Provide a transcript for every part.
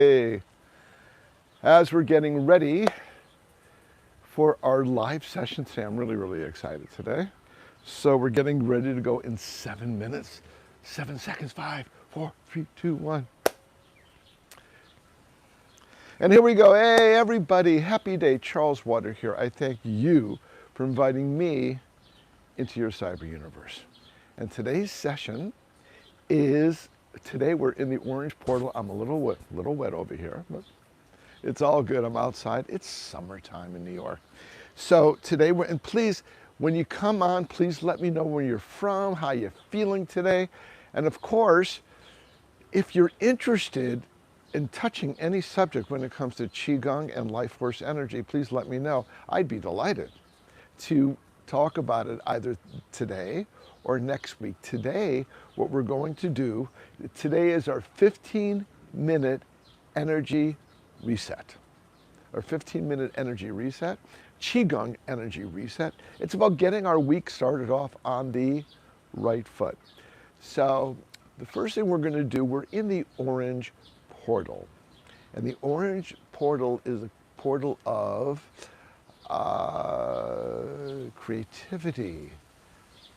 Hey, as we're getting ready for our live session today, I'm really excited today. So we're getting ready to go in 7 minutes, 7 seconds, 5, 4, 3, 2, 1. And here we go. Hey, everybody, happy day. Charles Water here. I thank you for inviting me into your cyber universe. And today's session is, today we're in the orange portal. I'm a little wet over here, but it's all good. I'm outside. It's summertime in New York. So today and please, when you come on, please let me know where you're from, how you're feeling today. And of course, if you're interested in touching any subject when it comes to Qigong and life force energy, please let me know. I'd be delighted to talk about it either today or next week. Today, what we're going to do, today is our 15-minute energy reset. Our 15-minute energy reset, Qigong energy reset. It's about getting our week started off on the right foot. So the first thing we're going to do, we're in the orange portal. And the orange portal is a portal of creativity,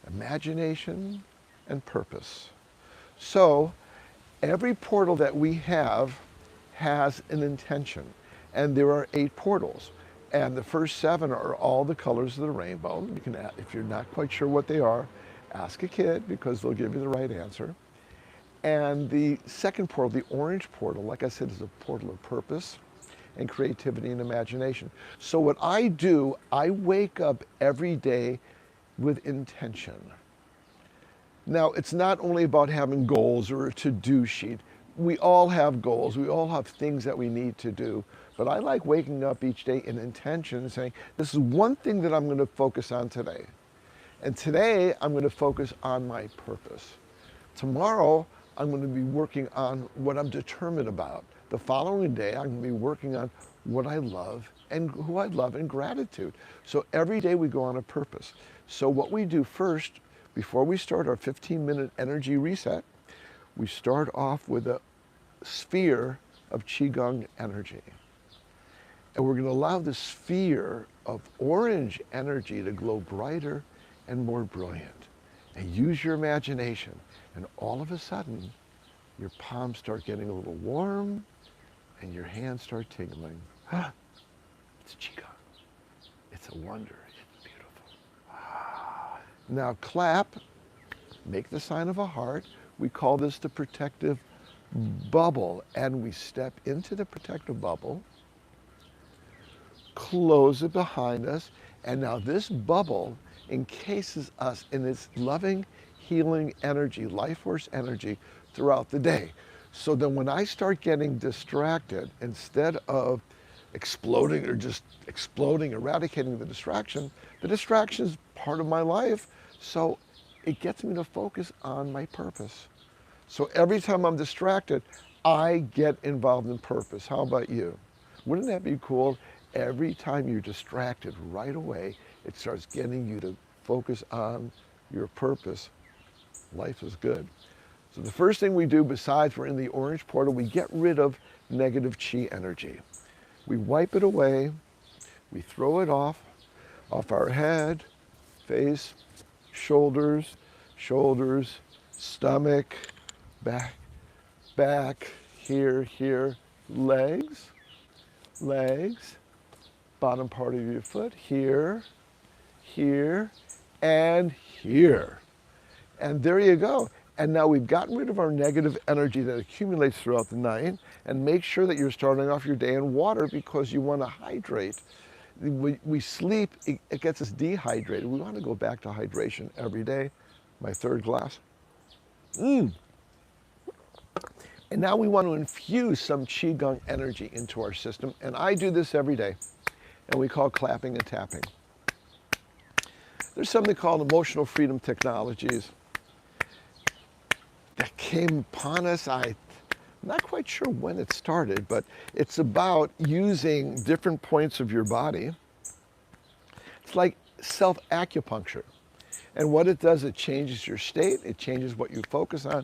imagination, and purpose. So every portal that we have has an intention, and there are 8 portals, and the first 7 are all the colors of the rainbow. You can, if you're not quite sure what they are, ask a kid because they'll give you the right answer. And the second portal, the orange portal, like I said, is a portal of purpose and creativity and imagination. So what I do, I wake up every day with intention. Now, it's not only about having goals or a to-do sheet. We all have goals. We all have things that we need to do. But I like waking up each day in intention and saying, this is one thing that I'm going to focus on today. And today, I'm going to focus on my purpose. Tomorrow, I'm going to be working on what I'm determined about. The following day, I'm going to be working on what I love and who I love and gratitude. So every day we go on a purpose. So what we do first, before we start our 15-minute energy reset, we start off with a sphere of Qigong energy. And we're going to allow the sphere of orange energy to glow brighter and more brilliant. And use your imagination. And all of a sudden, your palms start getting a little warm and your hands start tingling. It's Qigong. It's a wonder. It's beautiful. Now clap, make the sign of a heart. We call this the protective bubble. And we step into the protective bubble, close it behind us, and now this bubble encases us in its loving, healing energy, life force energy throughout the day. So then when I start getting distracted, instead of exploding or just exploding, eradicating the distraction is part of my life. So it gets me to focus on my purpose. So every time I'm distracted, I get involved in purpose. How about you? Wouldn't that be cool? Every time you're distracted right away, it starts getting you to focus on your purpose. Life is good. So the first thing we do, besides we're in the orange portal, we get rid of negative chi energy. We wipe it away, we throw it off our head, face, shoulders, stomach, back, here, legs, bottom part of your foot, here, and here. And there you go. And now we've gotten rid of our negative energy that accumulates throughout the night, and make sure that you're starting off your day in water because you want to hydrate. We sleep, it gets us dehydrated. We want to go back to hydration every day. My third glass. And now we want to infuse some Qigong energy into our system, and I do this every day, and we call clapping and tapping. There's something called emotional freedom technologies that came upon us. I'm not quite sure when it started, but it's about using different points of your body. It's like self-acupuncture. And what it does, it changes your state, it changes what you focus on.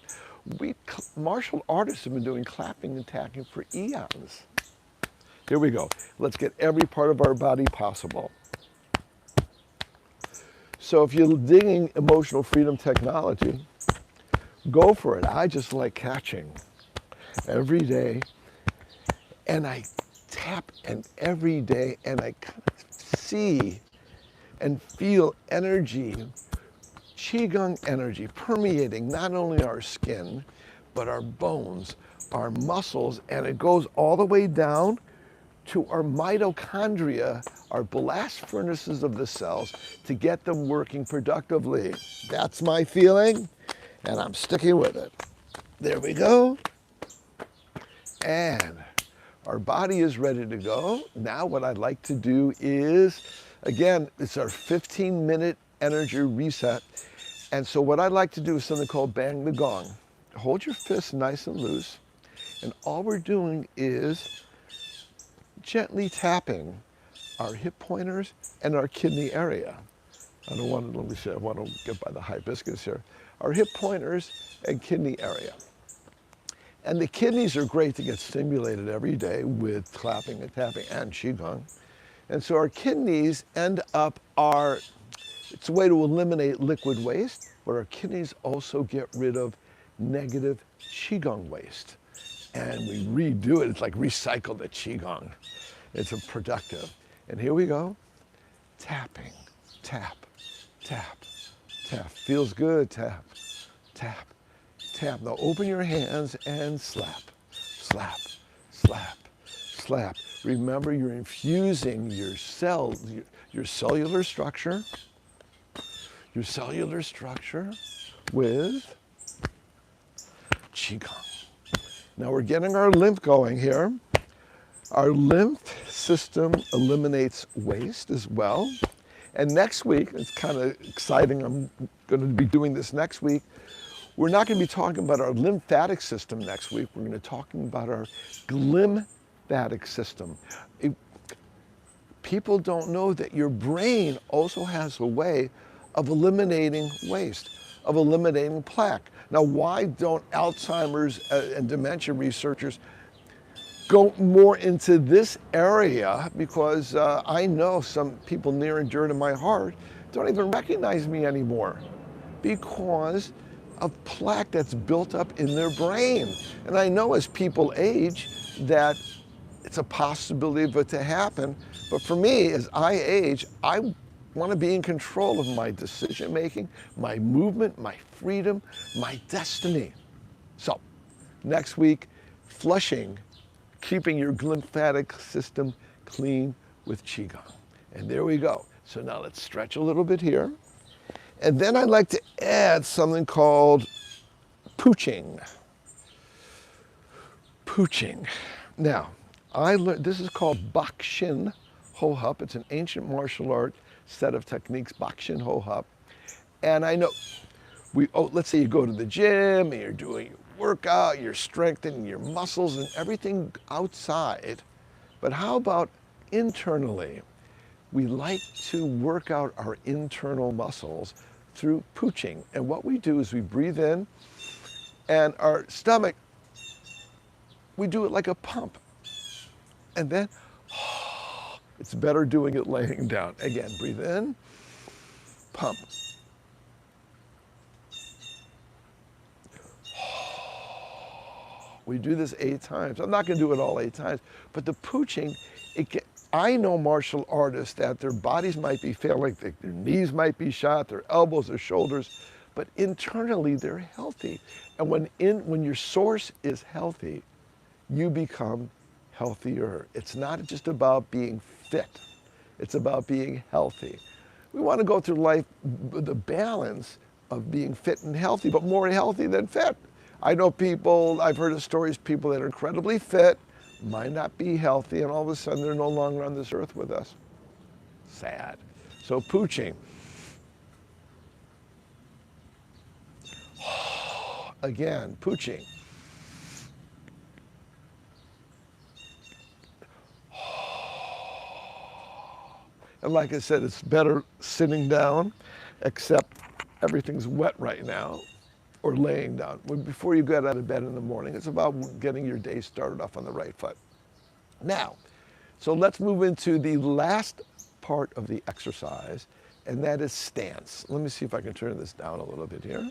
Martial artists have been doing clapping and tapping for eons. Here we go. Let's get every part of our body possible. So if you're digging emotional freedom technology, go for it. I just like catching every day, and I tap and every day, and I kind of see and feel energy, Qigong energy permeating not only our skin, but our bones, our muscles, and it goes all the way down to our mitochondria, our blast furnaces of the cells, to get them working productively. That's my feeling, and I'm sticking with it. There we go. And our body is ready to go. Now what I'd like to do is, again, it's our 15-minute energy reset. And so what I'd like to do is something called bang the gong. Hold your fists nice and loose. And all we're doing is gently tapping our hip pointers and our kidney area. I don't want to, let me see, I want to get by the hibiscus here. Our hip pointers and kidney area. And the kidneys are great to get stimulated every day with clapping and tapping and Qigong. And so our kidneys end up it's a way to eliminate liquid waste, but our kidneys also get rid of negative Qigong waste. And we redo it, it's like recycle the Qigong. It's a productive. And here we go, tapping, tap, tap, tap. Feels good, tap, tap, tap. Now open your hands and slap, slap, slap, slap. Remember, you're infusing your cells, your cellular structure with Qigong. Now we're getting our lymph going here. Our lymph system eliminates waste as well. And next week, it's kind of exciting, I'm going to be doing this next week. We're not going to be talking about our lymphatic system next week. We're going to be talking about our glymphatic system. People don't know that your brain also has a way of eliminating waste, of eliminating plaque. Now, why don't Alzheimer's and dementia researchers go more into this area? Because I know some people near and dear to my heart don't even recognize me anymore because of plaque that's built up in their brain. And I know as people age that it's a possibility of it to happen. But for me, as I age, I want to be in control of my decision making, my movement, my freedom, my destiny. So next week, flushing, keeping your glymphatic system clean with Qigong. And there we go. So now let's stretch a little bit here. And then I'd like to add something called pooching. Pooching. Now, I learned, this is called Bakshin Ho Hup. It's an ancient martial art set of techniques, Bakshin Ho Hup. And I know, let's say you go to the gym and you're doing your workout, you're strengthening your muscles and everything outside. But how about internally? We like to work out our internal muscles through pooching. And what we do is we breathe in and our stomach, we do it like a pump. And then, it's better doing it laying down. Again, breathe in, pump. We do this 8 times. I'm not gonna do it all 8 times, but the pooching, I know martial artists that their bodies might be failing, their knees might be shot, their elbows, their shoulders, but internally they're healthy. And when your source is healthy, you become healthier. It's not just about being fit, it's about being healthy. We want to go through life with the balance of being fit and healthy, but more healthy than fit. I know people, I've heard of stories, people that are incredibly fit, might not be healthy, and all of a sudden they're no longer on this earth with us. Sad. So pooching. Again, pooching. And like I said, it's better sitting down, except everything's wet right now. or laying down. Before you get out of bed in the morning, it's about getting your day started off on the right foot. Now, so let's move into the last part of the exercise, and that is stance. Let me see if I can turn this down a little bit here.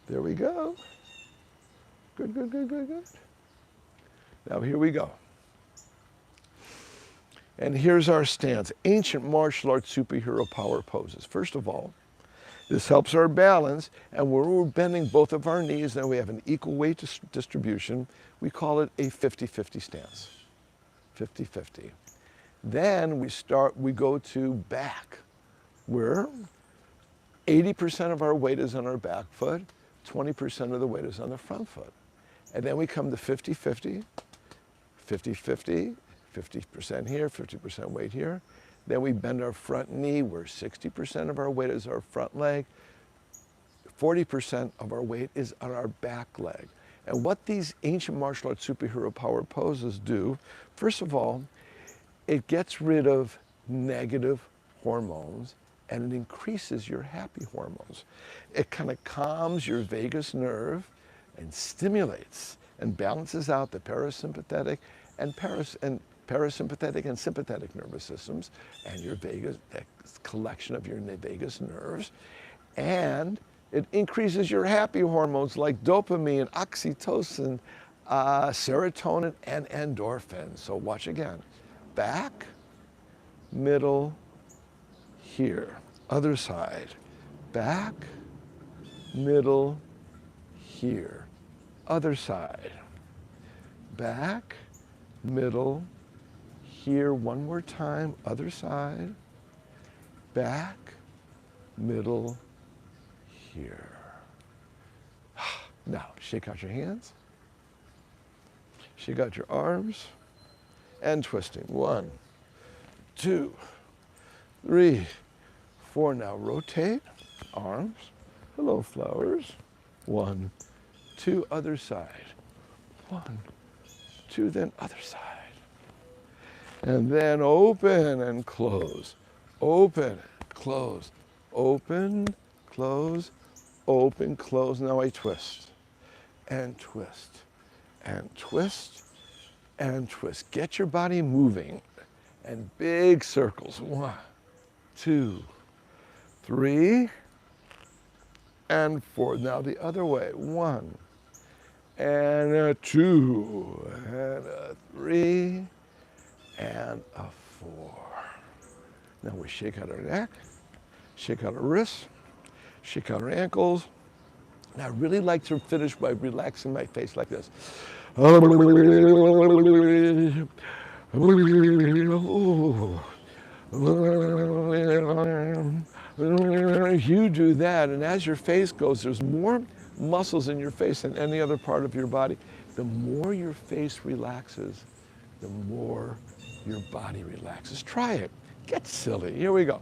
There we go. Good, good, good, good, good. Now here we go. And here's our stance, ancient martial arts superhero power poses. First of all, this helps our balance, and where we're bending both of our knees, and we have an equal weight distribution, we call it a 50-50 stance, 50-50. Then we go to back, where 80% of our weight is on our back foot, 20% of the weight is on the front foot. And then we come to 50-50, 50-50, 50% here, 50% weight here. Then we bend our front knee where 60% of our weight is our front leg, 40% of our weight is on our back leg. And what these ancient martial arts superhero power poses do, first of all, it gets rid of negative hormones and it increases your happy hormones. It kind of calms your vagus nerve and stimulates and balances out the parasympathetic and parasympathetic and sympathetic nervous systems and your vagus, that collection of your vagus nerves. And it increases your happy hormones like dopamine, oxytocin, serotonin, and endorphins. So watch again. Back, middle, here. Other side. Back, middle, here. Other side. Back, middle, here. One more time. Other side. Back, middle, here. Now, shake out your hands. Shake out your arms. And twisting. 1, 2, 3, 4. Now rotate. Arms. Hello, flowers. 1, 2. Other side. 1, 2. Then other side. And then open and close. Open, close. Open, close. Open, close. Now I twist. And twist. And twist. And twist. Get your body moving. And big circles. 1, 2, 3, and 4. Now the other way. 1, and a 2, and a 3, and a 4. Now we shake out our neck, shake out our wrists, shake out our ankles. And I really like to finish by relaxing my face like this. You do that, and as your face goes, there's more muscles in your face than any other part of your body. The more your face relaxes, the more your body relaxes. Try it. Get silly. Here we go.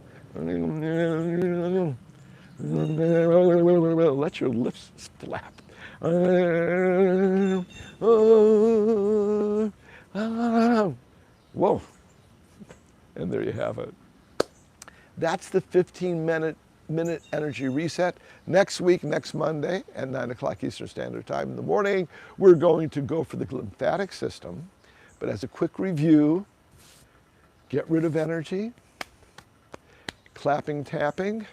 Let your lips flap. Whoa. And there you have it. That's the 15-minute energy reset. Next week, next Monday at 9 o'clock Eastern Standard Time in the morning, we're going to go for the lymphatic system. But as a quick review, get rid of energy, clapping, tapping,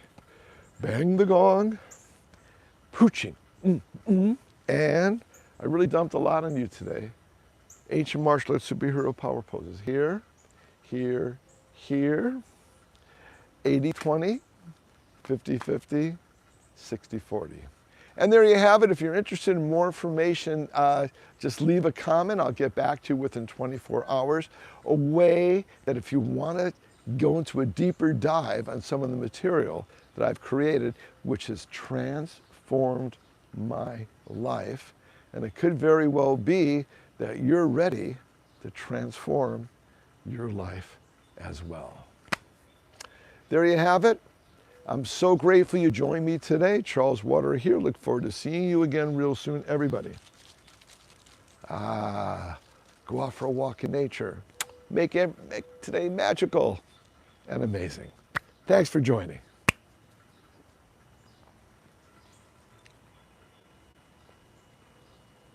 bang the gong, pooching. And I really dumped a lot on you today. Ancient martial arts superhero power poses. Here, here, here. 80-20, 50-50, 60-40. And there you have it. If you're interested in more information, just leave a comment. I'll get back to you within 24 hours. A way that if you want to go into a deeper dive on some of the material that I've created, which has transformed my life, and it could very well be that you're ready to transform your life as well. There you have it. I'm so grateful you joined me today. Charles Water here. Look forward to seeing you again real soon, everybody. Go out for a walk in nature. Make today magical and amazing. Thanks for joining.